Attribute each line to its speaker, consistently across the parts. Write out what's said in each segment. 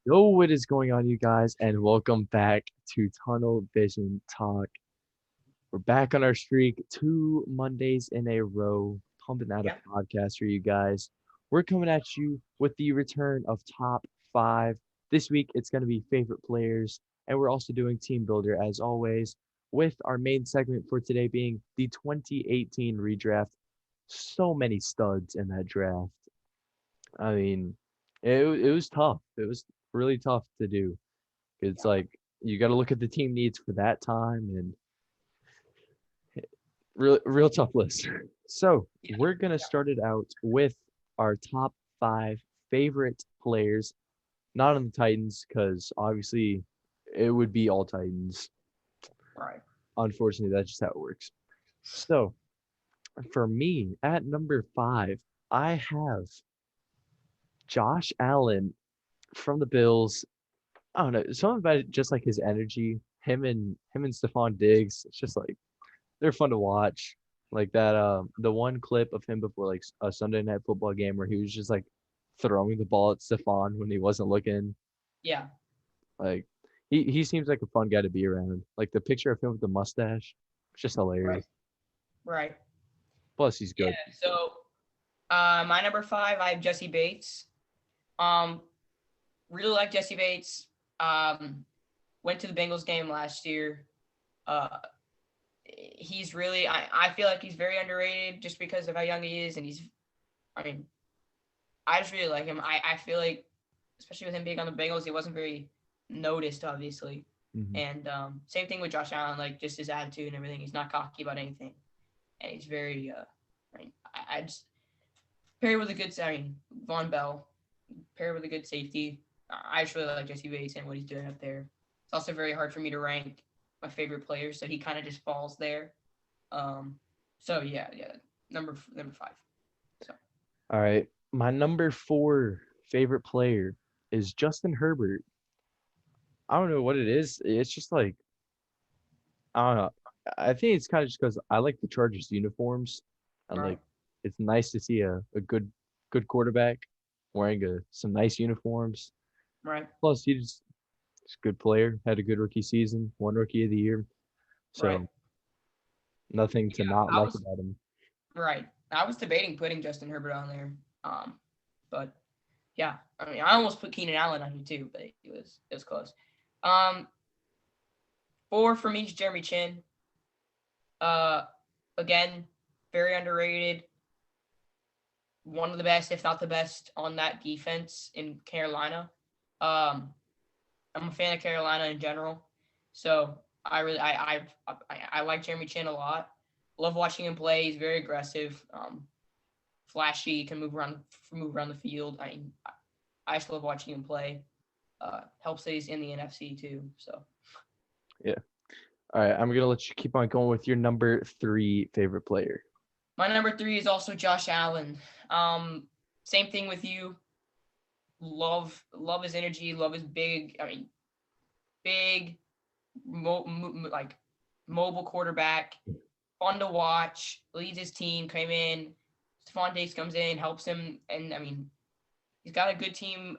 Speaker 1: Yo, what is going on, you guys? And welcome back to Tunnel Vision Talk. We're back on our streak, 2 Mondays in a row, pumping out a
Speaker 2: Yep.
Speaker 1: podcast for you guys. We're coming at you with the return of top five. This week, it's going to be favorite players, and we're also doing team builder as always, with our main segment for today being the 2018 redraft. So many studs in that draft. I mean, it was tough. It was really tough to do. It's
Speaker 2: Yeah.
Speaker 1: like you got to look at the team needs for that time and real tough list. So
Speaker 2: Yeah.
Speaker 1: we're gonna
Speaker 2: Yeah.
Speaker 1: start it out with our top five favorite players, not on the Titans, because obviously it would be all Titans.
Speaker 2: Right.
Speaker 1: Unfortunately, that's just how it works. So for me, at number five, I have Josh Allen from the Bills. I don't know, something about it, just like his energy, him and Stephon Diggs. It's just like they're fun to watch. Like that, the one clip of him before like a Sunday night football game where he was just like throwing the ball at Stephon when he wasn't looking.
Speaker 2: Yeah.
Speaker 1: Like he seems like a fun guy to be around. Like the picture of him with the mustache, it's just
Speaker 2: Right.
Speaker 1: hilarious.
Speaker 2: Right.
Speaker 1: Plus he's
Speaker 2: Yeah.
Speaker 1: good.
Speaker 2: So, my number five, I have Jesse Bates. Um, really like Jesse Bates. Um, Went to the Bengals game last year. Uh, he's really, I feel like he's very underrated just because of how young he is, and I mean, I just really like him. I feel like, especially with him being on the Bengals, he wasn't very noticed, obviously.
Speaker 1: Hmm.
Speaker 2: And same thing with Josh Allen, like just his attitude and everything. He's not cocky about anything, and he's very. I just paired with a good. I mean, Von Bell paired with a good safety. I just really like Jesse Bates and what he's doing up there. It's also very hard for me to rank my favorite players, so he kind of just falls there. Um, so yeah, number five. So
Speaker 1: All right. My number four favorite player is Justin Herbert. I don't know what it is. It's just like I don't know. I think it's kind of just because I like the Chargers uniforms, and
Speaker 2: right,
Speaker 1: like it's nice to see a good quarterback wearing some nice uniforms.
Speaker 2: right,
Speaker 1: Plus, he's a good player. Had a good rookie season, one rookie of the year.
Speaker 2: right.
Speaker 1: So nothing to not
Speaker 2: I
Speaker 1: like
Speaker 2: was
Speaker 1: about him.
Speaker 2: right. I was debating putting Justin Herbert on there. But yeah, I mean, I almost put Keenan Allen on here too, but it was close. Um, four for me is Jeremy Chin. Uh, Again, very underrated. One of the best, if not the best, on that defense in Carolina. Um, I'm a fan of Carolina in general, so I really I like Jeremy Chin a lot. Love watching him play. He's very aggressive, flashy. Can move around the field. I just love watching him play. Helps that he's in the NFC too. So
Speaker 1: Yeah. All right. I'm gonna let you keep on going with your number three favorite player.
Speaker 2: my number three is also Josh Allen. Um, Same thing with you. Love his energy. Love his big. I mean, big, like mobile quarterback. Fun to watch. Leads his team. Came in. Stephon Diggs comes in, helps him, and I mean, he's got a good team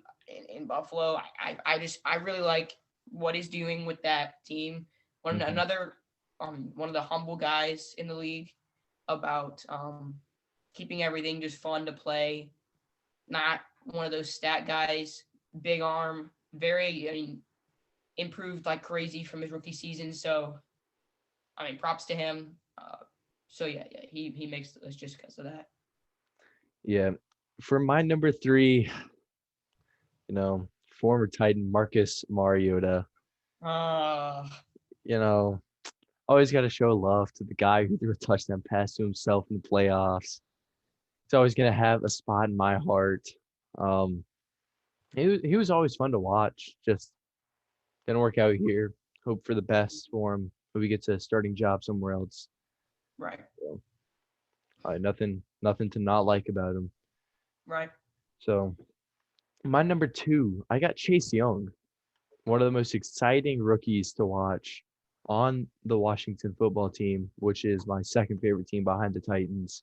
Speaker 2: in Buffalo. I really like what he's doing with that team.
Speaker 1: Hmm.
Speaker 2: One of the humble guys in the league about keeping everything just fun to play. Not one of those stat guys. Big arm, very I mean improved like crazy from his rookie season. So I mean, props to him. So yeah, he makes the list just because of that.
Speaker 1: Yeah. For my number three, you know, former Titan Marcus Mariota.
Speaker 2: Uh,
Speaker 1: You know, always got to show love to the guy who threw a touchdown pass to himself in the playoffs. He's always gonna have a spot in my heart. Um, he was always fun to watch. Just didn't work out here. Hope for the best for him. Hope he gets a starting job somewhere else.
Speaker 2: right,
Speaker 1: So, nothing to not like about him.
Speaker 2: right.
Speaker 1: So my number two, I got Chase Young, one of the most exciting rookies to watch on the Washington football team, which is my second favorite team behind the Titans.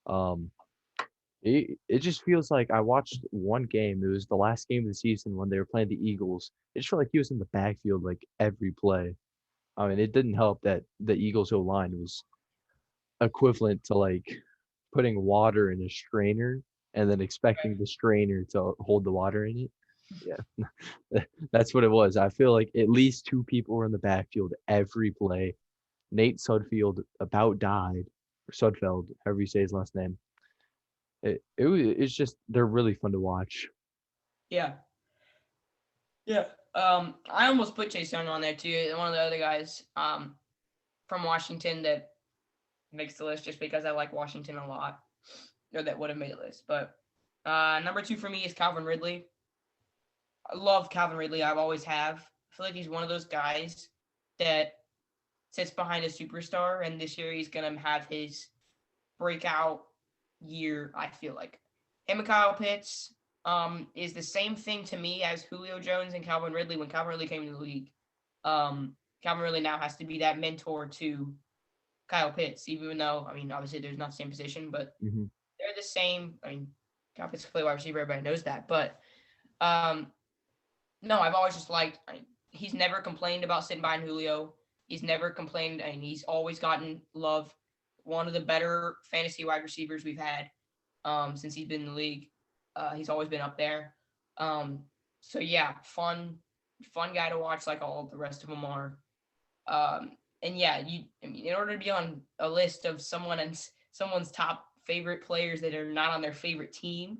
Speaker 1: Um, it just feels like I watched one game. It was the last game of the season when they were playing the Eagles. It just felt like he was in the backfield like every play. I mean, it didn't help that the Eagles O line was equivalent to like putting water in a strainer and then expecting the strainer to hold the water in it. Yeah, that's what it was. I feel like at least two people were in the backfield every play. Nate Sudfeld about died, or Sudfeld, however you say his last name. It's just they're really fun to watch.
Speaker 2: Yeah. Yeah. I almost put Chase Young on there too. One of the other guys from Washington that makes the list just because I like Washington a lot, or that would have made the list. But number 2 for me is Calvin Ridley. I love Calvin Ridley. I've always have. I feel like he's one of those guys that sits behind a superstar, and this year he's gonna have his breakout year. I feel like him and Kyle Pitts is the same thing to me as Julio Jones and Calvin Ridley when Calvin Ridley came into the league. Calvin Ridley now has to be that mentor to Kyle Pitts, even though I mean obviously there's not the same position, but
Speaker 1: Hmm.
Speaker 2: they're the same. I mean, Kyle Pitts can play wide receiver, everybody knows that, but um, no, I've always just liked. He's never complained about sitting behind Julio. He's never complained, and he's always gotten love. One of the better fantasy wide receivers we've had since he's been in the league. He's always been up there. Um, so yeah, fun guy to watch, like all the rest of them are. And yeah, I mean, in order to be on a list of someone's top favorite players that are not on their favorite team,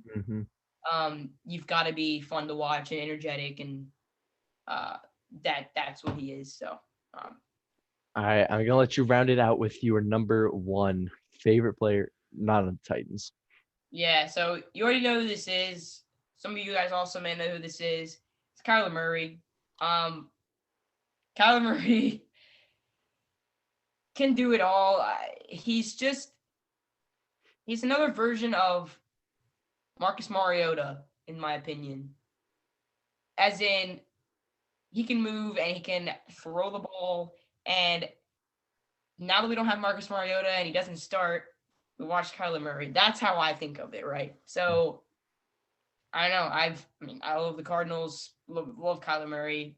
Speaker 1: Hmm.
Speaker 2: you've got to be fun to watch and energetic, and uh, that's what he is. So, um,
Speaker 1: All right, I'm gonna let you round it out with your number one favorite player, not on the Titans.
Speaker 2: yeah. So you already know who this is. Some of you guys also may know who this is. It's Kyler Murray. Um, Kyler Murray can do it all. He's another version of Marcus Mariota, in my opinion. As in, he can move and he can throw the ball. And now that we don't have Marcus Mariota and he doesn't start, we watch Kyler Murray. That's how I think of it, right? So I don't know. I love the Cardinals. Love Kyler Murray.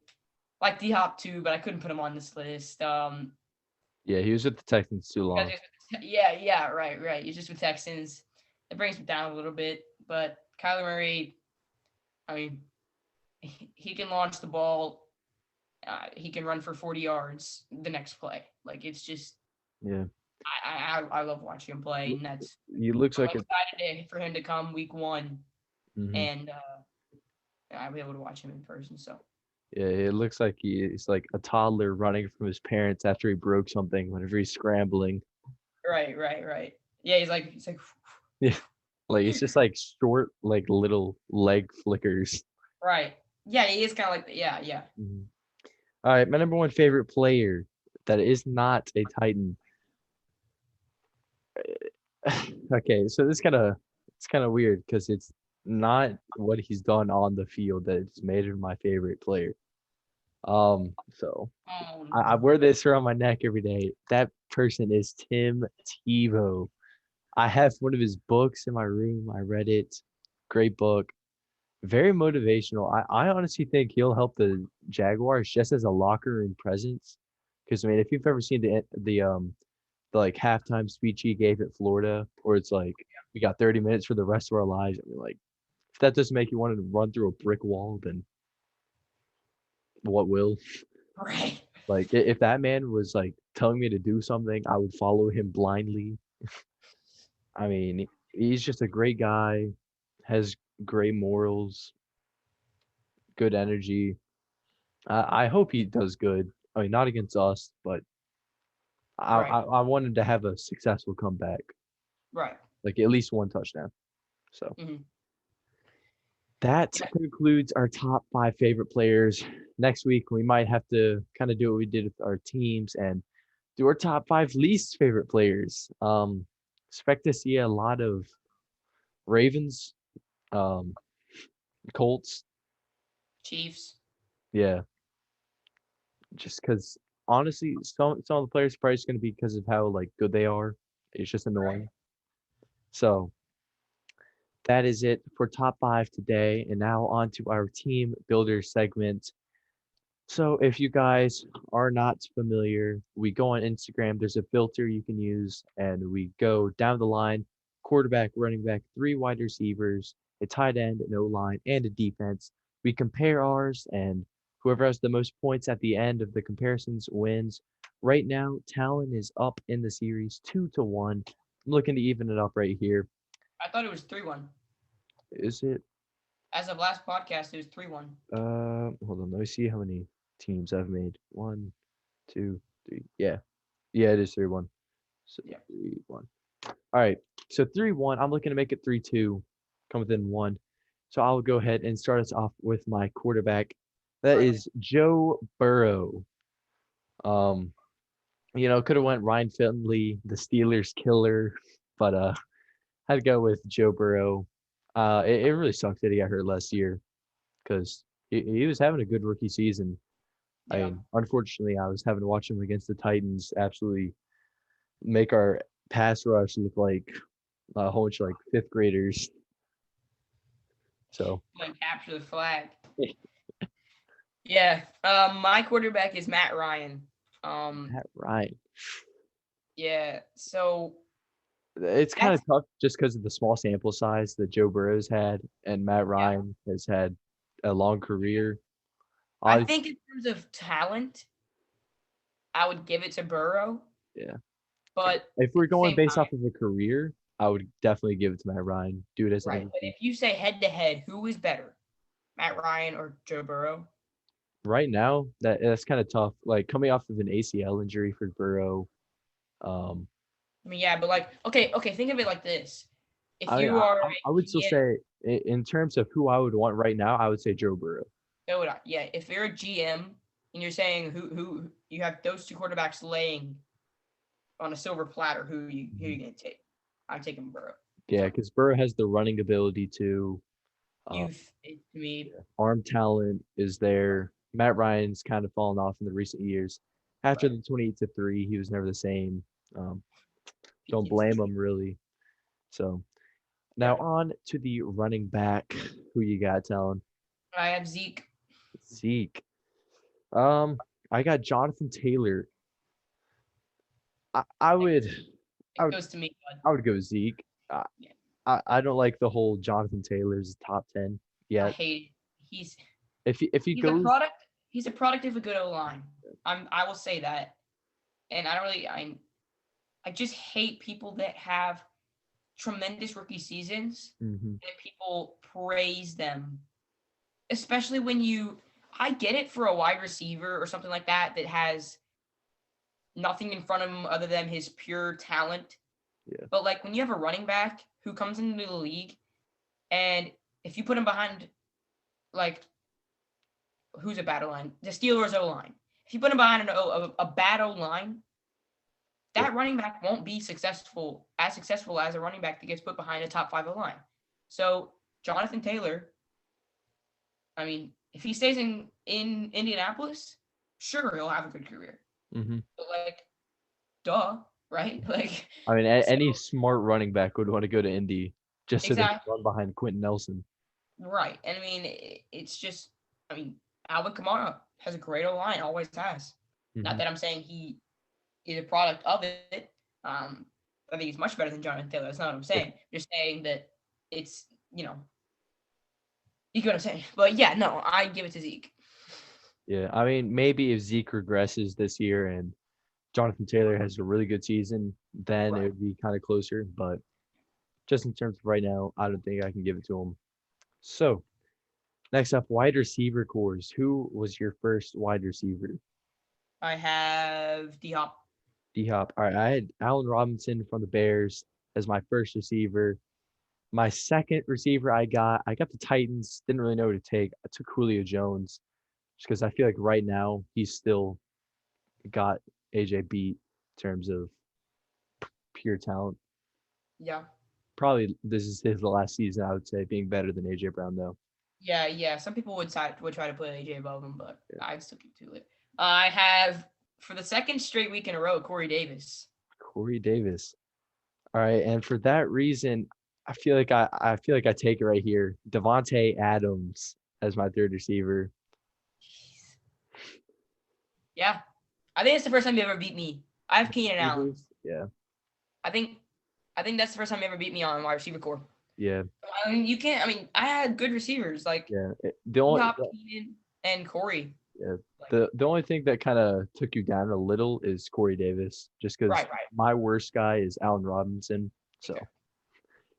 Speaker 2: Like D Hop too, but I couldn't put him on this list.
Speaker 1: Yeah, he was with the Texans too long.
Speaker 2: Yeah, right. He's just with Texans. It brings him down a little bit, but Kyler Murray, I mean, he can launch the ball. He can run for 40 yards the next play. Like it's just,
Speaker 1: Yeah,
Speaker 2: I love watching him play, and that's
Speaker 1: he looks
Speaker 2: I'm
Speaker 1: like a
Speaker 2: excited for him to come week 1,
Speaker 1: mhm.
Speaker 2: and I'll be able to watch him in person. So
Speaker 1: Yeah, it looks like he's like a toddler running from his parents after he broke something whenever he's scrambling.
Speaker 2: right. Yeah, he's like
Speaker 1: Yeah, like it's just like short, like little leg flickers.
Speaker 2: right. Yeah, he is kind of like yeah.
Speaker 1: Mhm. All right, my number one favorite player that is not a Titan. Okay, so this kind of it's kind of weird because it's not what he's done on the field that it's made him my favorite player. So
Speaker 2: Oh
Speaker 1: I
Speaker 2: no.
Speaker 1: wear this around my neck every day. That person is Tim Tebow. I have one of his books in my room. I read it. Great book. Very motivational. I honestly think he'll help the Jaguars just as a locker room presence. Because I mean, if you've ever seen the like halftime speech he gave at Florida, where it's like we got 30 minutes for the rest of our lives. I mean, like if that doesn't make you want to run through a brick wall, then what will?
Speaker 2: Right.
Speaker 1: Like if that man was like telling me to do something, I would follow him blindly. I mean, he's just a great guy, has great morals, good energy. I hope he does good. I mean, not against us, but
Speaker 2: Right.
Speaker 1: I wanted to have a successful comeback,
Speaker 2: Right.
Speaker 1: like at least one touchdown. So
Speaker 2: Hmm.
Speaker 1: that
Speaker 2: Yeah.
Speaker 1: concludes our top five favorite players. Next week, we might have to kind of do what we did with our teams and do our top five least favorite players. Expect to see a lot of Ravens, um, Colts.
Speaker 2: Chiefs.
Speaker 1: Yeah, just because honestly, some of the players are probably just going to be because of how like good they are. It's just
Speaker 2: Right.
Speaker 1: annoying. So that is it for top five today. And now on to our team builder segment. So if you guys are not familiar, we go on Instagram. There's a filter you can use, and we go down the line: quarterback, running back, three wide receivers, a tight end, an O line, and a defense. We compare ours, and whoever has the most points at the end of the comparisons wins. Right now, Talon is up in the series 2-1. I'm looking to even it up right here.
Speaker 2: I thought it was 3-1.
Speaker 1: Is it?
Speaker 2: As of last podcast, it was 3-1.
Speaker 1: Hold on. Let me see how many teams I've made. One, two, three. Yeah, it is 3-1. So
Speaker 2: Yeah.
Speaker 1: 3-1. All right. So 3-1. I'm looking to make it 3-2, come within one. So I'll go ahead and start us off with my quarterback. That
Speaker 2: Right.
Speaker 1: is Joe Burrow. Um, could have went Ryan Finley, the Steelers killer, but had to go with Joe Burrow. It really sucked that he got hurt last year because he was having a good rookie season. I
Speaker 2: Yeah.
Speaker 1: mean, unfortunately, I was having to watch him against the Titans absolutely make our pass rush look like a whole bunch of like fifth graders. So
Speaker 2: Like capture the flag. Yeah. My quarterback is Matt Ryan.
Speaker 1: Matt Ryan.
Speaker 2: Yeah. So
Speaker 1: It's kind of
Speaker 2: that's
Speaker 1: tough just because of the small sample size that Joe Burrow's had and Matt
Speaker 2: yeah.
Speaker 1: Ryan has had a long career.
Speaker 2: I
Speaker 1: I
Speaker 2: think in terms of talent, I would give it to Burrow,
Speaker 1: Yeah.
Speaker 2: but
Speaker 1: If
Speaker 2: at
Speaker 1: we're
Speaker 2: the
Speaker 1: going
Speaker 2: same
Speaker 1: based
Speaker 2: time,
Speaker 1: off of a career, I would definitely give it to Matt Ryan. Dude as an
Speaker 2: right. But
Speaker 1: MVP.
Speaker 2: if you say head to head, who is better, Matt Ryan or Joe Burrow?
Speaker 1: Right now, that's kind of tough. Like coming off of an ACL injury for Burrow. Um,
Speaker 2: I mean, yeah, but like, okay, think of it like this: if
Speaker 1: I mean,
Speaker 2: you are
Speaker 1: I
Speaker 2: a
Speaker 1: would still
Speaker 2: GM,
Speaker 1: say in terms of who I would want right now, I would say Joe Burrow.
Speaker 2: yeah, if you're a GM and you're saying who you have those two quarterbacks laying on a silver platter, who
Speaker 1: Mhm.
Speaker 2: you gonna take? I'm taking Burrow.
Speaker 1: Yeah,
Speaker 2: So
Speaker 1: because Burrow has the running ability too. Uh,
Speaker 2: youth to me,
Speaker 1: yeah. Arm talent is
Speaker 2: right,
Speaker 1: there. Matt Ryan's kind of fallen off in the recent years. After
Speaker 2: right.
Speaker 1: the 28-3, he was never the same. Um, don't blame
Speaker 2: PTSD.
Speaker 1: him really. So now
Speaker 2: Yeah,
Speaker 1: on to the running back. Who you got, Talon?
Speaker 2: I have Zeke.
Speaker 1: Zeke. Um, I got Jonathan Taylor. I, I
Speaker 2: It
Speaker 1: would,
Speaker 2: goes,
Speaker 1: I
Speaker 2: it
Speaker 1: would,
Speaker 2: goes to me, bud.
Speaker 1: I would go Zeke.
Speaker 2: Yeah,
Speaker 1: I don't like the whole Jonathan Taylor's top 10
Speaker 2: I
Speaker 1: yet.
Speaker 2: hate it. He's
Speaker 1: If he
Speaker 2: he's a
Speaker 1: goes,
Speaker 2: product. He's a product of a good O line. I will say that, and I don't really I just hate people that have tremendous rookie seasons
Speaker 1: hmm
Speaker 2: and people praise them, especially when I get it for a wide receiver or something like that that has nothing in front of him other than his pure talent.
Speaker 1: yeah,
Speaker 2: But like when you have a running back who comes into the league and if you put him behind like who's a bad O line? The Steelers O line. If you put him behind a bad O line,
Speaker 1: yeah,
Speaker 2: that running back won't be successful as a running back that gets put behind a top 5 O line. So Jonathan Taylor, I mean, if he stays in Indianapolis, sure he'll have a good career.
Speaker 1: hmm
Speaker 2: But like, duh, right? Like,
Speaker 1: I mean,
Speaker 2: so
Speaker 1: any smart running back would want to go to Indy just so they can
Speaker 2: exactly
Speaker 1: run behind Quentin Nelson.
Speaker 2: right. And I mean, it's just, I mean, Alvin Kamara has a great O line, always has. Not
Speaker 1: hmm
Speaker 2: that I'm saying he is a product of it. Um, I think he's much better than Jonathan Taylor. That's not what I'm
Speaker 1: Yeah,
Speaker 2: saying. Just saying that it's, you get what I'm saying. But yeah, no, I give it to Zeke.
Speaker 1: yeah. I mean, maybe if Zeke regresses this year and Jonathan Taylor has a really good season, then it
Speaker 2: Right.
Speaker 1: would be kind of closer. But just in terms of right now, I don't think I can give it to him. So next up, wide receiver cores. Who was your first wide receiver?
Speaker 2: I have D Hop.
Speaker 1: D Hop. All right, I had Allen Robinson from the Bears as my first receiver. My second receiver, I got the Titans. Didn't really know who to take. I took Julio Jones just because I feel like right now he's still got AJ beat in terms of pure talent.
Speaker 2: Yeah.
Speaker 1: Probably this is his last season, I would say, being better than AJ Brown though.
Speaker 2: Yeah. Some people would try to put AJ above him, but I'd still keep to it. I have for the second straight week in a row, Corey Davis.
Speaker 1: Corey Davis. All right, and for that reason, I feel like I take it right here. Devontae Adams as my third receiver.
Speaker 2: Jeez. Yeah, I think it's the first time you ever beat me. I have Keenan Allen.
Speaker 1: Receivers? Yeah.
Speaker 2: I think that's the first time you ever beat me on my receiver core.
Speaker 1: Yeah.
Speaker 2: I mean, you can't. I mean, I had good receivers like
Speaker 1: Yeah. The only
Speaker 2: Hop, Keenan, and Corey.
Speaker 1: yeah,
Speaker 2: Like,
Speaker 1: the only thing that kind of took you down a little is Corey Davis, just because
Speaker 2: right.
Speaker 1: my worst guy is Allen Robinson.
Speaker 2: Exactly.
Speaker 1: So,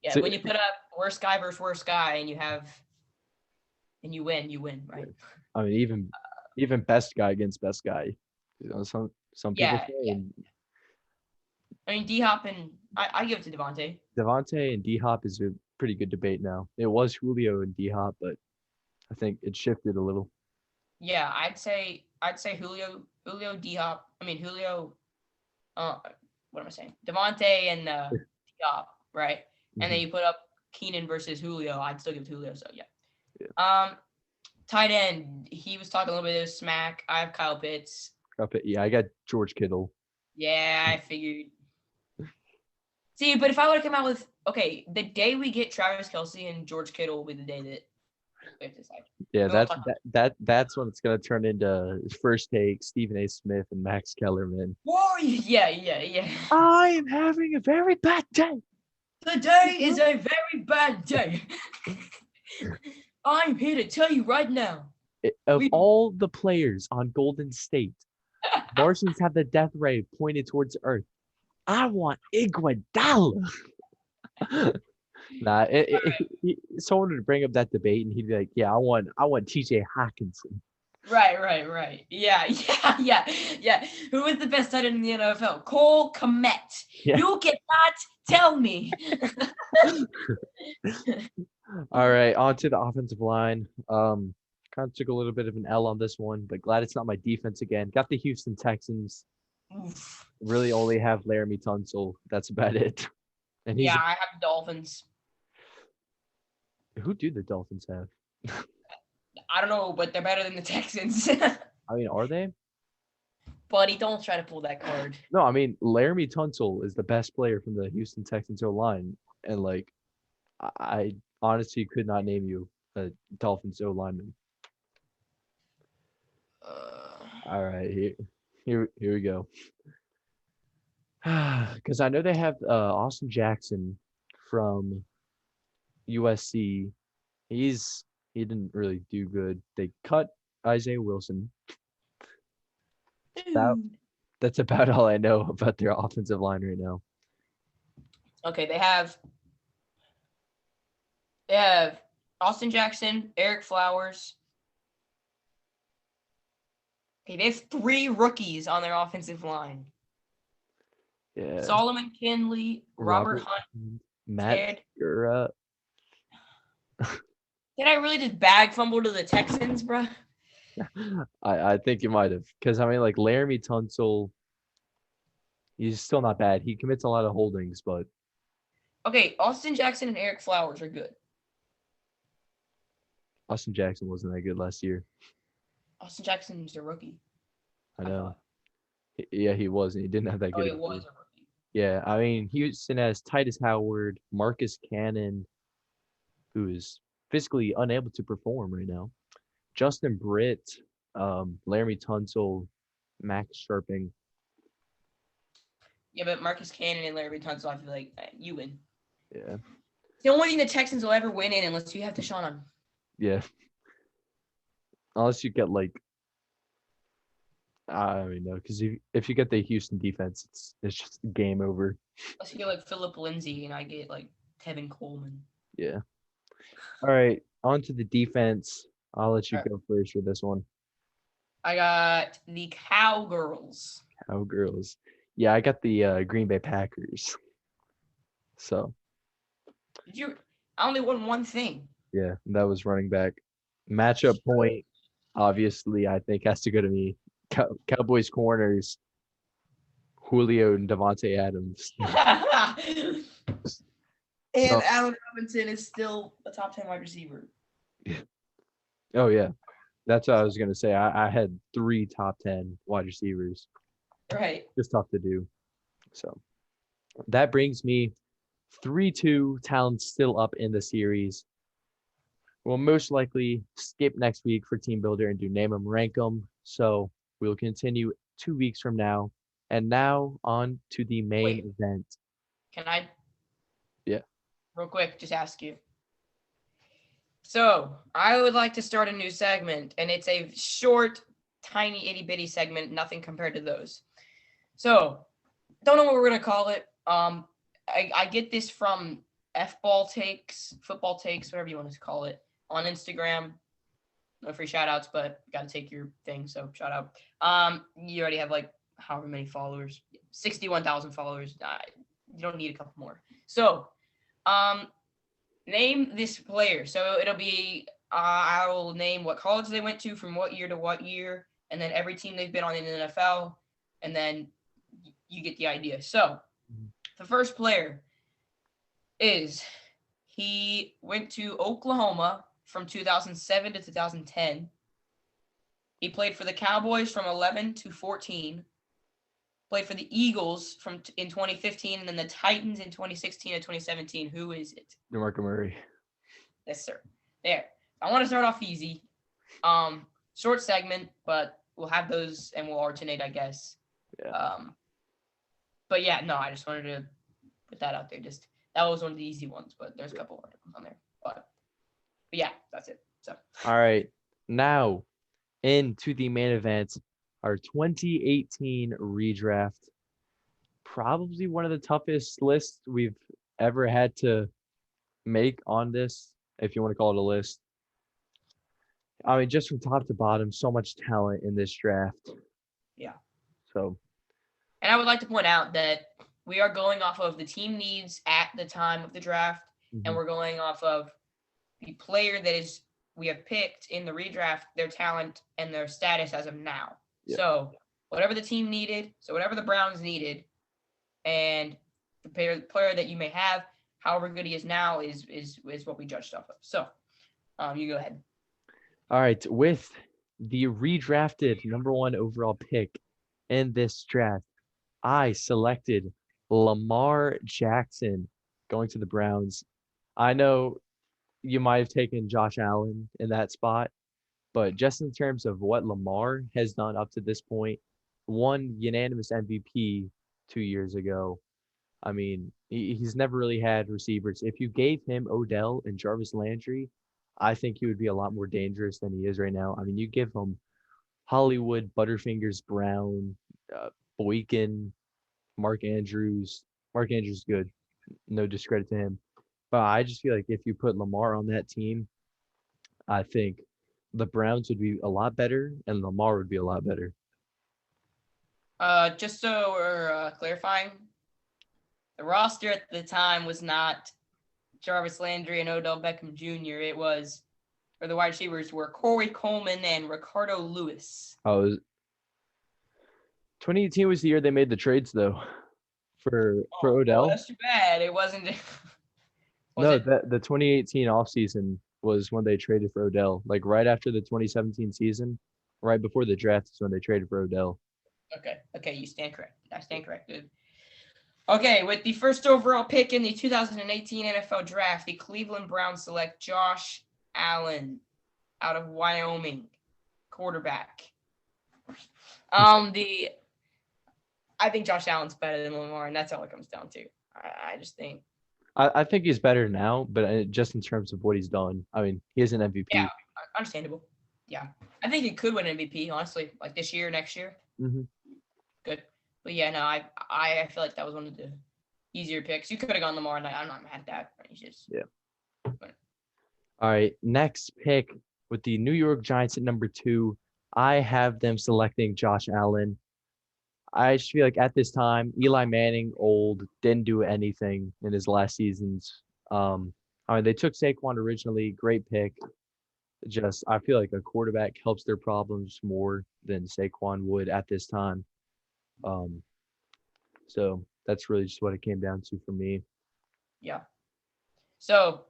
Speaker 2: Yeah,
Speaker 1: so
Speaker 2: when you put up worst guy versus worst guy, and you win,
Speaker 1: yeah.
Speaker 2: right?
Speaker 1: I mean, even best guy against best guy. Some people
Speaker 2: Yeah,
Speaker 1: say
Speaker 2: yeah. I mean, D Hop and I give it to Devontae.
Speaker 1: Devontae and D Hop is a pretty good debate now. It was Julio and D Hop, but I think it shifted a little.
Speaker 2: Yeah, I'd say Julio D Hop. I mean Julio. What am I saying? Devontae and D Hop, right? And then
Speaker 1: Mhm.
Speaker 2: you put up Keenan versus Julio. I'd still give it to Julio. So yeah.
Speaker 1: Yeah.
Speaker 2: Tight end. He was talking a little bit of smack. I have Kyle Pitts.
Speaker 1: Yeah, I got George Kittle.
Speaker 2: Yeah, I figured. See, but if I would have come out with the day we get Travis Kelce and George Kittle will be the day that we have to decide.
Speaker 1: Yeah,
Speaker 2: We won't talk
Speaker 1: that's when it's gonna turn into First Take, Stephen A. Smith, and Max Kellerman.
Speaker 2: Whoa, yeah.
Speaker 1: I am having a very bad day.
Speaker 2: Today is a very bad day. I'm here to tell you right now.
Speaker 1: Of all the players on Golden State, Martians have the death ray pointed towards Earth. I want Iguodala. Nah, someone would bring up that debate, and he'd be like, "Yeah, I want T.J. Hawkinson."
Speaker 2: Right. Yeah. Who is the best tight end in the NFL? Cole Kmet.
Speaker 1: Yeah.
Speaker 2: You cannot tell me.
Speaker 1: All right, on to the offensive line. Kind of took a little bit of an L on this one, but glad it's not my defense again. Got the Houston Texans.
Speaker 2: Oof.
Speaker 1: Really only have Laramie Tunsil. That's about it. And
Speaker 2: Yeah, I have Dolphins.
Speaker 1: who do the Dolphins have?
Speaker 2: I don't know, but they're better than the Texans.
Speaker 1: I mean, are they?
Speaker 2: Buddy, don't try to pull that card.
Speaker 1: No, I mean Laramie Tunsil is the best player from the Houston Texans O line, and like I honestly could not name you a Dolphins O lineman. All right, here we go. Because I know they have Austin Jackson from USC. He didn't really do good. They cut Isaiah Wilson. That's about all I know about their offensive line right now.
Speaker 2: Okay, they have Austin Jackson, Eric Flowers. Okay, they have 3 rookies on their offensive line.
Speaker 1: Yeah.
Speaker 2: Solomon Kinley, Robert Hunt,
Speaker 1: Matt Skura.
Speaker 2: Did I really just bag fumble to the Texans, bro?
Speaker 1: I think you might have, because I mean, like Laramie Tunsil, he's still not bad. He commits a lot of holdings, but
Speaker 2: Okay, Austin Jackson and Eric Flowers are good.
Speaker 1: Austin Jackson wasn't that good last year.
Speaker 2: Austin Jackson's a rookie.
Speaker 1: I know. Yeah, he wasn't. He didn't have that good.
Speaker 2: He was a rookie.
Speaker 1: Yeah, I mean, Houston has Titus Howard, Marcus Cannon, who is physically unable to perform right now. Justin Britt, Laramie Tunsil, Max Sharping.
Speaker 2: Yeah, but Marcus Cannon and Larry Tunsil, I feel like you win.
Speaker 1: Yeah.
Speaker 2: It's the only thing the Texans will ever win in unless you have Deshaun on.
Speaker 1: Yeah. Unless you get like, I don't even know, because if you get the Houston defense, it's just game over.
Speaker 2: Unless you get like Philip Lindsay and I get like Tevin Coleman.
Speaker 1: Yeah. All right, on to the defense. I'll let you go first for this one.
Speaker 2: I got the Cowgirls.
Speaker 1: Cowgirls. Yeah, I got the Green Bay Packers. So.
Speaker 2: I only won one thing.
Speaker 1: Yeah, that was running back. Matchup point, obviously, I think has to go to me. Cowboys corners, Julio and Devontae Adams.
Speaker 2: And Allen Robinson is still a top 10 wide receiver.
Speaker 1: Oh, yeah. That's what I was going to say. I had 3 top 10 wide receivers.
Speaker 2: Right.
Speaker 1: Just tough to do. So that brings me 3-2, talent still up in the series. We'll most likely skip next week for team builder and do name 'em, rank 'em. So we'll continue 2 weeks from now. And now on to the main
Speaker 2: Wait,
Speaker 1: event.
Speaker 2: can I
Speaker 1: Yeah.
Speaker 2: real quick just ask you? So I would like to start a new segment, and it's a short, tiny, itty bitty segment, nothing compared to those. So don't know what we're gonna call it. I get this from F-ball takes, football takes, whatever you want to call it, on Instagram. No free shout outs, but got to take your thing. So shout out. You already have like however many followers, 61,000 followers. You don't need a couple more. So, name this player. So it'll be I will name what college they went to from what year to what year, and then every team they've been on in the NFL, and then you get the idea. So the first player is he went to Oklahoma from 2007 to 2010. He played for the Cowboys from 11 to 14. Played for the Eagles in 2015, and then the Titans in 2016 to 2017. Who is it?
Speaker 1: DeMarco Murray.
Speaker 2: Yes, sir. There. I want to start off easy. Short segment, but we'll have those and we'll alternate, I guess.
Speaker 1: Yeah.
Speaker 2: But yeah, no, I just wanted to put that out there. Just that was one of the easy ones, but there's a couple articles on there. But yeah, that's it. So
Speaker 1: All right. Now into the main event, our 2018 redraft. Probably one of the toughest lists we've ever had to make on this, if you want to call it a list. I mean, just from top to bottom, so much talent in this draft.
Speaker 2: yeah.
Speaker 1: So,
Speaker 2: And I would like to point out that we are going off of the team needs at the time of the draft, and we're going off of the player that is we have picked in the redraft, their talent and their status as of now.
Speaker 1: Yeah.
Speaker 2: So whatever the team needed, so whatever the Browns needed, and the player that you may have, however good he is now, is what we judged off of. So you go ahead.
Speaker 1: All right, with the redrafted number 1 overall pick in this draft, I selected Lamar Jackson going to the Browns. I know you might have taken Josh Allen in that spot, but just in terms of what Lamar has done up to this point, won unanimous MVP 2 years ago. I mean, he's never really had receivers. If you gave him Odell and Jarvis Landry, I think he would be a lot more dangerous than he is right now. I mean, you give him Hollywood, Butterfingers Brown, Boykin, Mark Andrews. Mark Andrews good. No discredit to him. But I just feel like if you put Lamar on that team, I think the Browns would be a lot better and Lamar would be a lot better.
Speaker 2: Just so we're clarifying, the roster at the time was not Jarvis Landry and Odell Beckham Jr. It was, or the wide receivers were Corey Coleman and Ricardo Lewis.
Speaker 1: 2018 was the year they made the trades though for Odell.
Speaker 2: Well, that's too bad. It wasn't.
Speaker 1: The 2018 offseason was when they traded for Odell. Like right after the 2017 season, right before the draft is when they traded for Odell.
Speaker 2: Okay, you stand correct. I stand corrected. Okay, with the first overall pick in the 2018 NFL Draft, the Cleveland Browns select Josh Allen out of Wyoming, quarterback. I think Josh Allen's better than Lamar, and that's all it comes down to. I just think.
Speaker 1: I think he's better now, but just in terms of what he's done, I mean, he is an MVP.
Speaker 2: Yeah, understandable. Yeah, I think he could win MVP, honestly, like this year, next year.
Speaker 1: Mm-hmm.
Speaker 2: Good. But yeah, no, I feel like that was one of the easier picks. You could have gone Lamar, and I'm not mad at that. It's just
Speaker 1: But. All right, next pick with the New York Giants at number 2. I have them selecting Josh Allen. I just feel like at this time, Eli Manning, old, didn't do anything in his last seasons. I mean, they took Saquon originally, great pick. Just, I feel like a quarterback helps their problems more than Saquon would at this time. So that's really just what it came down to for me.
Speaker 2: Yeah. So,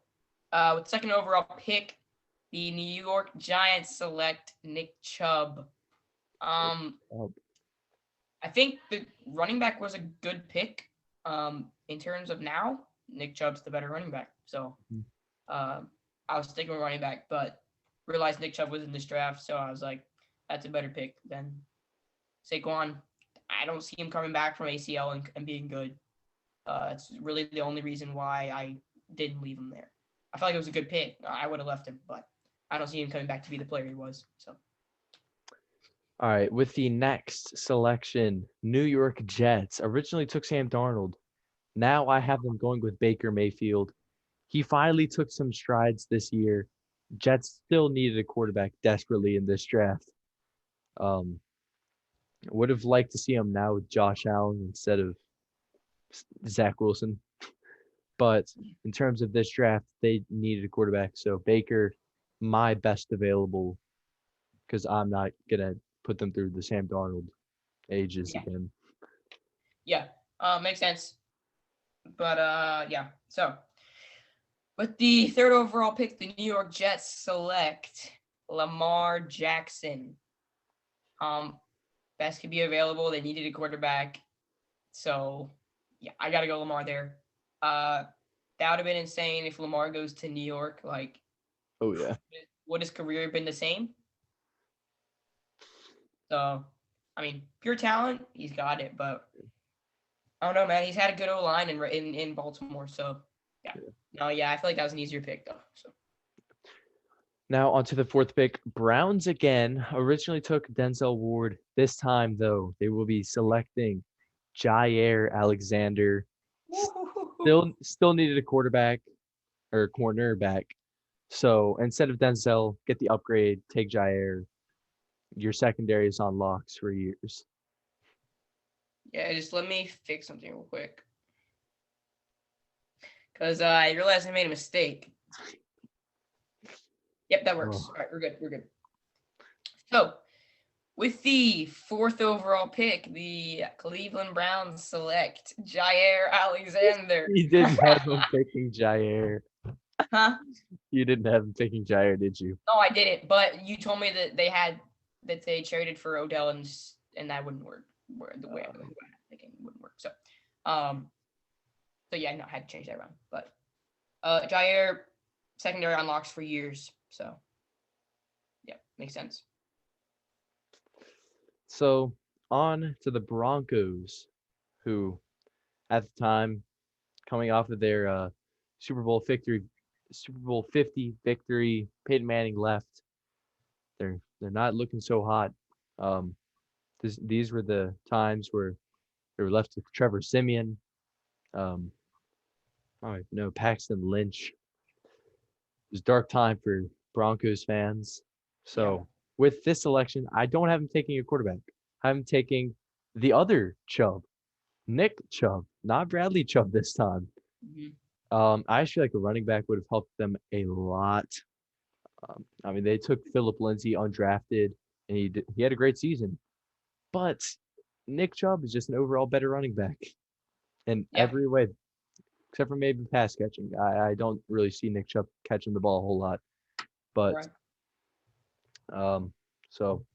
Speaker 2: with second overall pick, the New York Giants select Nick Chubb. I think the running back was a good pick in terms of now. Nick Chubb's the better running back. So
Speaker 1: Mhm.
Speaker 2: I was sticking with running back, but realized Nick Chubb was in this draft, so I was like, that's a better pick than Saquon. I don't see him coming back from ACL and being good. It's really the only reason why I didn't leave him there. I felt like it was a good pick. I would have left him, but I don't see him coming back to be the player he was. So
Speaker 1: All right, with the next selection, New York Jets originally took Sam Darnold. Now I have them going with Baker Mayfield. He finally took some strides this year. Jets still needed a quarterback desperately in this draft. Um, would have liked to see him now with Josh Allen instead of Zach Wilson. But in terms of this draft, they needed a quarterback. So Baker, my best available, because I'm not gonna put them through the Sam Darnold ages
Speaker 2: yeah,
Speaker 1: again.
Speaker 2: yeah, makes sense. But yeah. So with the third overall pick, the New York Jets select Lamar Jackson. Um, best could be available. They needed a quarterback, so yeah, I gotta go Lamar there. Uh, that would have been insane if Lamar goes to New York. Like,
Speaker 1: Oh yeah.
Speaker 2: would his career been the same? So, I mean, pure talent, he's got it. But I don't know, man. He's had a good O line in Baltimore. So, yeah. No, yeah, I feel like that was an easier pick though. So,
Speaker 1: Now onto the fourth pick. Browns again originally took Denzel Ward. This time though, they will be selecting Jair Alexander. Still needed a quarterback or cornerback. So instead of Denzel, get the upgrade, take Jair. Your secondary is on locks for years.
Speaker 2: yeah, just let me fix something real quick because I realized I made a mistake. Yep, that works.
Speaker 1: Oh,
Speaker 2: All right, we're good. We're good. So, with the fourth overall pick, the Cleveland Browns select Jair Alexander.
Speaker 1: you didn't have him picking Jair.
Speaker 2: Huh?
Speaker 1: You didn't have him picking Jair, did you?
Speaker 2: No, I didn't. But you told me that they traded for Odell and that wouldn't work. The way I'm thinking wouldn't work. Um, so yeah, no, I had to change that around. But Jair secondary unlocks for years. So yeah, makes sense.
Speaker 1: So on to the Broncos, who at the time coming off of their Super Bowl victory, Super Bowl 50 victory, Peyton Manning left. They're not looking so hot. Um, these were the times where they were left with Trevor Simeon. Um, oh no, Paxton Lynch. It was a dark time for Broncos fans.
Speaker 2: Yeah.
Speaker 1: So with this selection, I don't have him taking a quarterback. I'm taking the other Chubb, Nick Chubb, not Bradley Chubb this time.
Speaker 2: Mm-hmm.
Speaker 1: I actually feel like a running back would have helped them a lot. I mean, they took Philip Lindsay undrafted, and he had a great season. But Nick Chubb is just an overall better running back in
Speaker 2: Yeah.
Speaker 1: every way, except for maybe pass catching. I don't really see Nick Chubb catching the ball a whole lot. But
Speaker 2: Right.
Speaker 1: um, so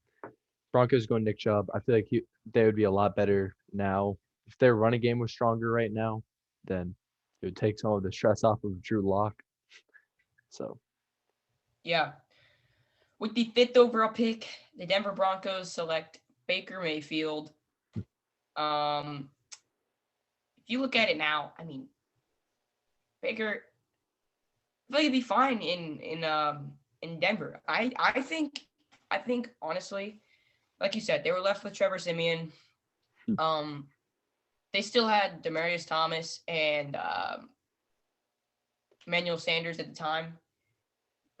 Speaker 1: Broncos going Nick Chubb. I feel like they would be a lot better now. If their running game was stronger right now, then it would take some of the stress off of Drew Lock. So
Speaker 2: Yeah. With the fifth overall pick, the Denver Broncos select Baker Mayfield. Um, if you look at it now, I mean, Baker, I feel like he'd be fine in Denver. I think honestly, like you said, they were left with Trevor Simeon. Um, they still had Demarius Thomas and Emmanuel Sanders at the time.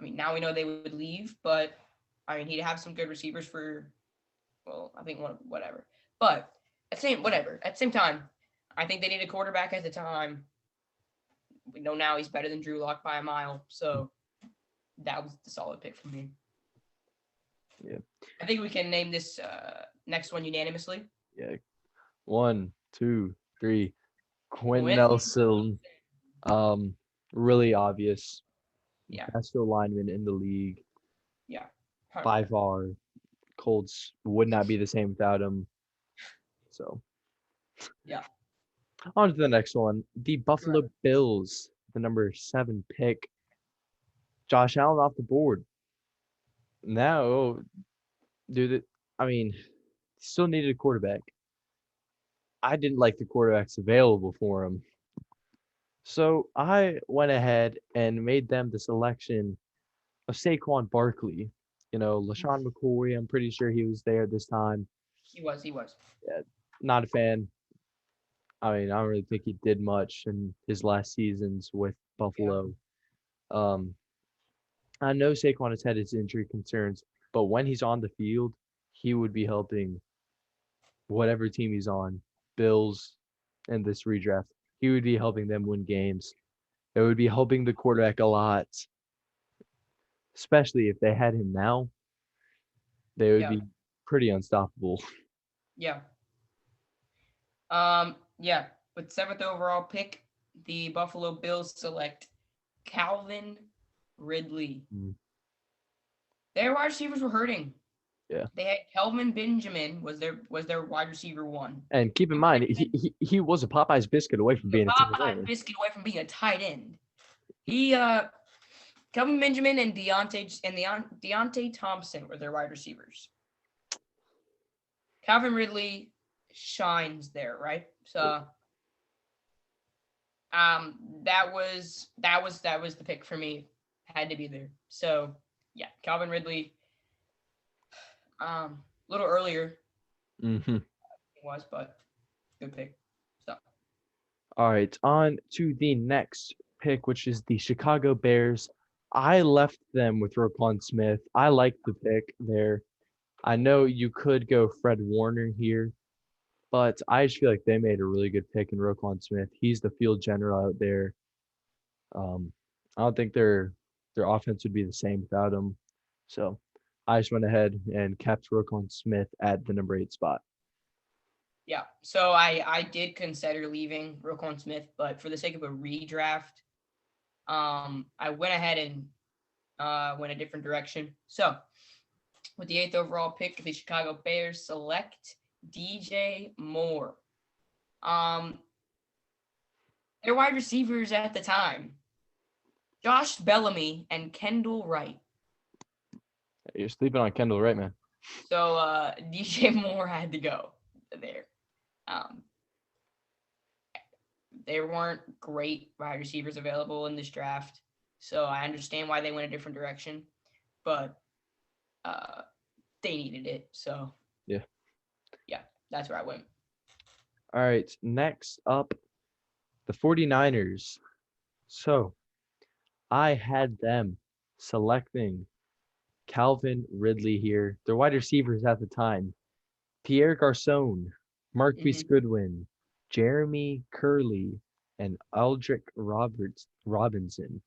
Speaker 2: I mean, now we know they would leave, but I mean, he'd have some good receivers for, well, I think whatever. But at the same time, I think they need a quarterback at the time. We know now he's better than Drew Lock by a mile, so that was the solid pick for me.
Speaker 1: yeah,
Speaker 2: I think we can name this next one unanimously.
Speaker 1: yeah. 1, 2, 3. Quentin
Speaker 2: Quentin.
Speaker 1: Nelson. Really obvious.
Speaker 2: Yeah,
Speaker 1: Best lineman in the league
Speaker 2: yeah,
Speaker 1: by
Speaker 2: 100%.
Speaker 1: far. Colts would not be the same without him. So
Speaker 2: Yeah.
Speaker 1: On to the next one. The
Speaker 2: Right.
Speaker 1: Buffalo Bills, the number 7 pick. Josh Allen off the board. Now, dude, I mean, still needed a quarterback. I didn't like the quarterbacks available for him. So I went ahead and made them the selection of Saquon Barkley. LaShawn McCoy, I'm pretty sure he was there this time.
Speaker 2: He was. He was.
Speaker 1: Yeah, not a fan. I mean, I don't really think he did much in his last seasons with
Speaker 2: Yeah.
Speaker 1: Buffalo. Um, I know Saquon has had his injury concerns, but when he's on the field, he would be helping whatever team he's on, Bills and this redraft. He would be helping them win games. It would be helping the quarterback a lot, especially if they had him now. They would
Speaker 2: Yeah.
Speaker 1: be pretty unstoppable.
Speaker 2: Yeah. Yeah. With seventh overall pick, the Buffalo Bills select Calvin Ridley.
Speaker 1: Mm,
Speaker 2: Their wide receivers were hurting.
Speaker 1: yeah.
Speaker 2: They had Kelvin Benjamin was their wide receiver one.
Speaker 1: And keep in
Speaker 2: Kelvin
Speaker 1: mind,
Speaker 2: Benjamin,
Speaker 1: he was a Popeye's biscuit away from
Speaker 2: the
Speaker 1: being a tight
Speaker 2: Popeye
Speaker 1: end.
Speaker 2: biscuit away from being a tight end. He Kelvin Benjamin and Deontay Thompson were their wide receivers. Calvin Ridley shines there, right? So that was the pick for me. Had to be there. So yeah, Calvin Ridley. A little earlier
Speaker 1: Mm-hmm.
Speaker 2: it was, but good pick. So
Speaker 1: All right, on to the next pick, which is the Chicago Bears. I left them with Roquan Smith. I like the pick there. I know you could go Fred Warner here, but I just feel like they made a really good pick in Roquan Smith. He's the field general out there. Um, I don't think their offense would be the same without him. So I just went ahead and kept Roquan Smith at the number 8 spot.
Speaker 2: yeah, so I did consider leaving Roquan Smith, but for the sake of a redraft, I went ahead and went a different direction. So with the eighth overall pick, the Chicago Bears select DJ Moore. Um, their wide receivers at the time, Josh Bellamy and Kendall Wright.
Speaker 1: You're sleeping on Kendall, right, man?
Speaker 2: So DJ Moore had to go there. Um, there weren't great wide receivers available in this draft, so I understand why they went a different direction, but uh, they needed it. So
Speaker 1: Yeah.
Speaker 2: yeah, that's where I went.
Speaker 1: All right, next up, the 49ers. So I had them selecting Calvin Ridley here. Their wide receivers at the time, Pierre Garcon, Marquise
Speaker 2: Mm-hmm.
Speaker 1: Goodwin, Jeremy Curley, and Aldrick Robinson.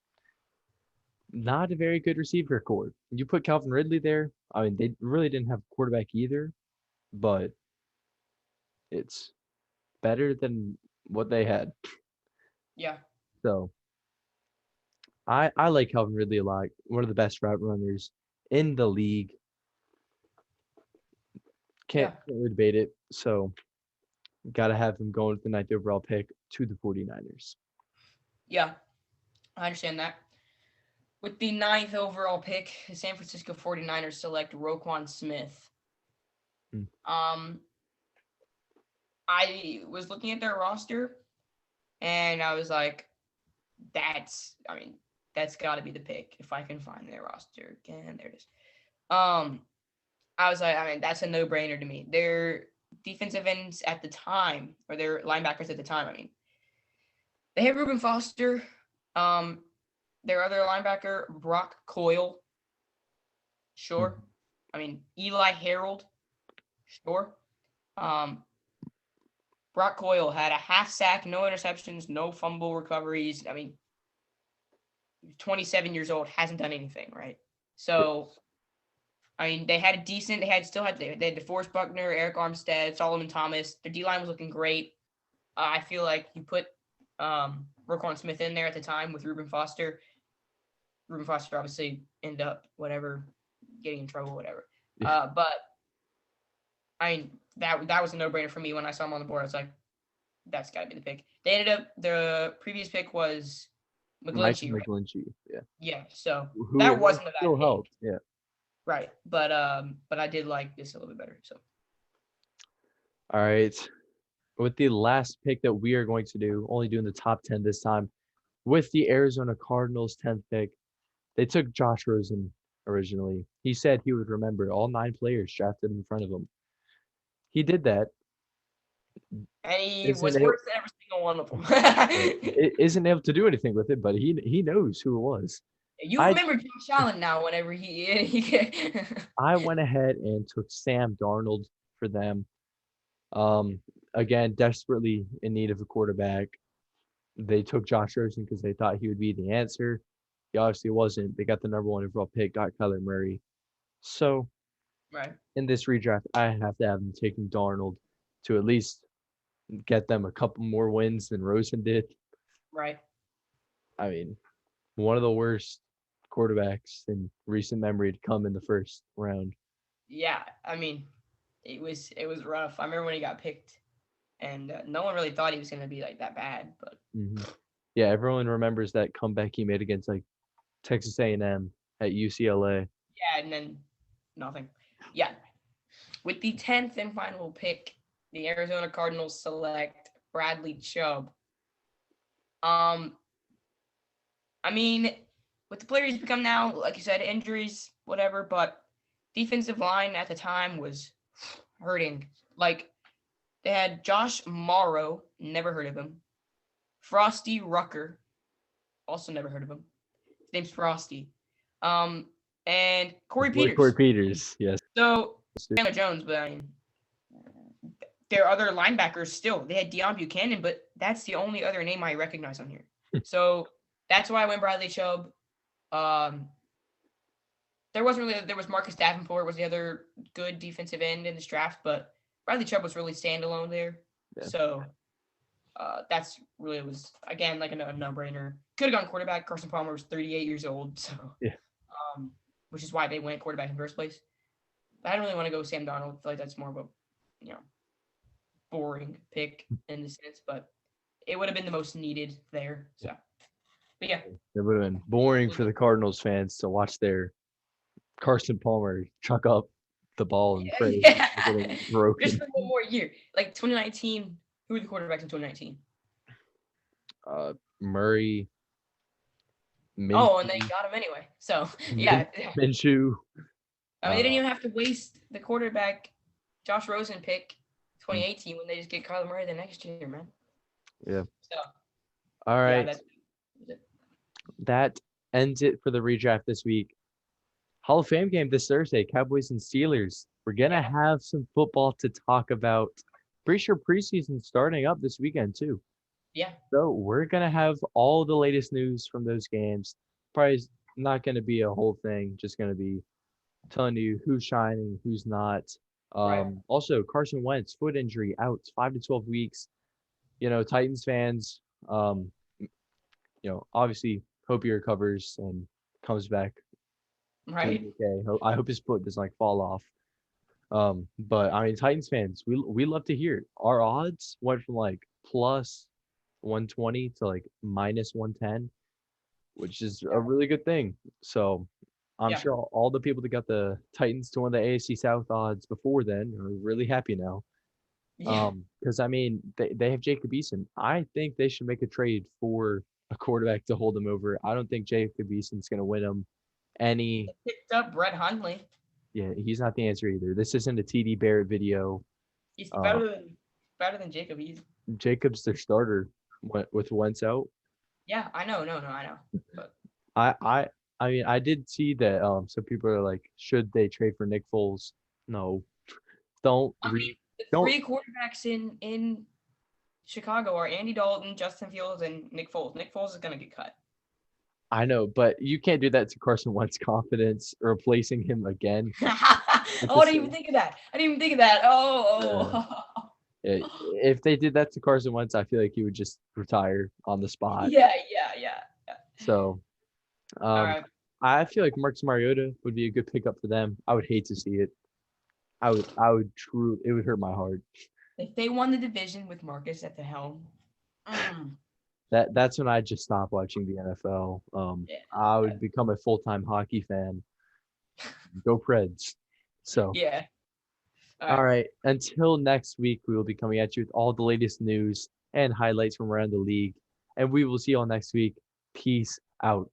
Speaker 1: Not a very good receiver core. You put Calvin Ridley there. I mean, they really didn't have a quarterback either, but it's better than what they had.
Speaker 2: Yeah,
Speaker 1: So I like Calvin Ridley a lot. One of the best route runners in the league. Can't,
Speaker 2: yeah,
Speaker 1: can't really debate it. So got to have him going with the ninth overall pick to the 49ers.
Speaker 2: yeah. I understand that. With the ninth overall pick, the San Francisco 49ers select Roquan Smith.
Speaker 1: Mm.
Speaker 2: I was looking at their roster and I was like, I mean, that's got to be the pick if I can find their roster again. There it is. Um, I was like, I mean, that's a no-brainer to me. Their defensive ends at the time, or their linebackers at the time, I mean, they had Reuben Foster, um, their other linebacker, Brock Coyle,
Speaker 1: Mm.
Speaker 2: sure. I mean, Eli Harold, sure. Um, Brock Coyle had a half sack, no interceptions, no fumble recoveries. I mean, 27 years old, hasn't done anything, right?
Speaker 1: Yeah.
Speaker 2: So, I mean, they had DeForest Buckner, Eric Armstead, Solomon Thomas. Their D line was looking great. I feel like you put Roquan Smith in there at the time with Reuben Foster. Reuben Foster obviously ended up whatever, getting in trouble, whatever.
Speaker 1: Yeah.
Speaker 2: But I mean, that was a no brainer for me when I saw him on the board. I was like, that's got to be the pick. They ended up the previous pick was
Speaker 1: Michael
Speaker 2: McGlinchey, right?
Speaker 1: McGlinchey, yeah,
Speaker 2: Yeah, so
Speaker 1: who
Speaker 2: that wasn't a bad
Speaker 1: still
Speaker 2: pick,
Speaker 1: helped, yeah.
Speaker 2: right? But I did like this a little bit better. So
Speaker 1: All right, with the last pick that we are going to do, only doing the top 10 this time, with the Arizona Cardinals 10th pick, they took Josh Rosen originally. He said he would remember all 9 players drafted in front of him. He did that.
Speaker 2: and he
Speaker 1: Isn't
Speaker 2: was
Speaker 1: it?
Speaker 2: worse than every single one of them.
Speaker 1: Isn't able to do anything with it, but he knows who it was.
Speaker 2: You
Speaker 1: I
Speaker 2: remember Josh Allen now whenever he
Speaker 1: I went ahead and took Sam Darnold for them. Um, again, desperately in need of a quarterback. They took Josh Rosen because they thought he would be the answer. He obviously wasn't. They got the number 1 overall pick, got Kyler Murray. So
Speaker 2: right,
Speaker 1: in this redraft, I have to have them taking Darnold to at least get them a couple more wins than Rosen did.
Speaker 2: right.
Speaker 1: I mean, one of the worst quarterbacks in recent memory to come in the first round.
Speaker 2: Yeah, I mean, it was rough. I remember when he got picked, and no one really thought he was gonna be like that bad. But
Speaker 1: Hmm. Yeah, everyone remembers that comeback he made against like Texas A&M at UCLA.
Speaker 2: yeah, and then nothing. Yeah, with the 10th and final pick, the Arizona Cardinals select Bradley Chubb. Um, I mean, with the player he's become now, like you said, injuries, whatever, but defensive line at the time was hurting. Like they had Josh Morrow, never heard of him. Frosty Rucker, also never heard of him. His name's Frosty. Um, and Corey
Speaker 1: Boy, Corey
Speaker 2: Peters.
Speaker 1: Peters, yes.
Speaker 2: So Chandler Jones, but I mean, their other linebackers still. They had Deion Buchanan, but that's the only other name I recognize on here. So that's why I went Bradley Chubb. Um, there was Marcus Davenport was the other good defensive end in this draft, but Bradley Chubb was really standalone there.
Speaker 1: Yeah.
Speaker 2: So that's really was again like a no-brainer. Could have gone quarterback. Carson Palmer was 38 years old, so
Speaker 1: Yeah.
Speaker 2: which is why they went quarterback in the first place. But I don't really want to go Sam Darnold. I feel like that's more of a boring pick in the sense, but it would have been the most needed there. So, but yeah,
Speaker 1: It would have been boring for the Cardinals fans to watch their Carson Palmer chuck up the ball and pray
Speaker 2: yeah.
Speaker 1: getting
Speaker 2: Just
Speaker 1: broken.
Speaker 2: for one more year, like 2019. Who were the quarterbacks in 2019?
Speaker 1: Murray,
Speaker 2: Oh, and they
Speaker 1: Minshew,
Speaker 2: got him anyway. So yeah,
Speaker 1: Minshew.
Speaker 2: I mean they didn't even have to waste the quarterback Josh Rosen pick 2018 when they just get Kyler Murray the next year, man.
Speaker 1: Yeah.
Speaker 2: So
Speaker 1: All
Speaker 2: yeah,
Speaker 1: right.
Speaker 2: that's
Speaker 1: That ends it for the redraft this week. Hall of Fame game this Thursday, Cowboys and Steelers. We're going to have some football to talk about. Pretty sure preseason's starting up this weekend, too.
Speaker 2: yeah.
Speaker 1: So we're going to have all the latest news from those games. Probably not going to be a whole thing, just going to be telling you who's shining, who's not.
Speaker 2: Right.
Speaker 1: Also, Carson Wentz, foot injury, out 5 to 12 weeks. Titans fans, obviously hope he recovers and comes back
Speaker 2: Right.
Speaker 1: okay. I hope his foot doesn't like fall off. But I mean, Titans fans, we love to hear it. Our odds went from like plus 120 to like minus 110, which is a really good thing. So I'm
Speaker 2: Yeah.
Speaker 1: sure all the people that got the Titans to win the AFC South odds before then are really happy now.
Speaker 2: Yeah.
Speaker 1: Because I mean, they have Jacob Eason. I think they should make a trade for a quarterback to hold them over. I don't think Jacob Eason's going to win them any.
Speaker 2: Picked up Brett Hundley.
Speaker 1: Yeah, he's not the answer either. This isn't a TD Barrett video.
Speaker 2: He's
Speaker 1: Uh,
Speaker 2: better than Jacob.
Speaker 1: Jacob's their starter with Wentz out.
Speaker 2: Yeah, I know. No, I know. But
Speaker 1: I I I mean, I did see that. Some people are like, should they trade for Nick Foles? No, don't
Speaker 2: I mean, the
Speaker 1: don't.
Speaker 2: three quarterbacks in Chicago are Andy Dalton, Justin Fields, and Nick Foles. Nick Foles is gonna get cut.
Speaker 1: I know, but you can't do that to Carson Wentz' confidence, replacing him again.
Speaker 2: Oh, I didn't even think of that. Oh.
Speaker 1: Yeah, if they did that to Carson Wentz, I feel like he would just retire on the spot.
Speaker 2: Yeah.
Speaker 1: So,
Speaker 2: All right.
Speaker 1: I feel like Marcus Mariota would be a good pickup for them. I would hate to see it. I would true. It would hurt my heart.
Speaker 2: If they won the division with Marcus at the helm, mm,
Speaker 1: That's when I just stopped watching the NFL.
Speaker 2: yeah,
Speaker 1: I would become a full-time hockey fan. Go Preds. So,
Speaker 2: yeah. All
Speaker 1: all
Speaker 2: right.
Speaker 1: right. Until next week, we will be coming at you with all the latest news and highlights from around the league. And we will see you all next week. Peace out.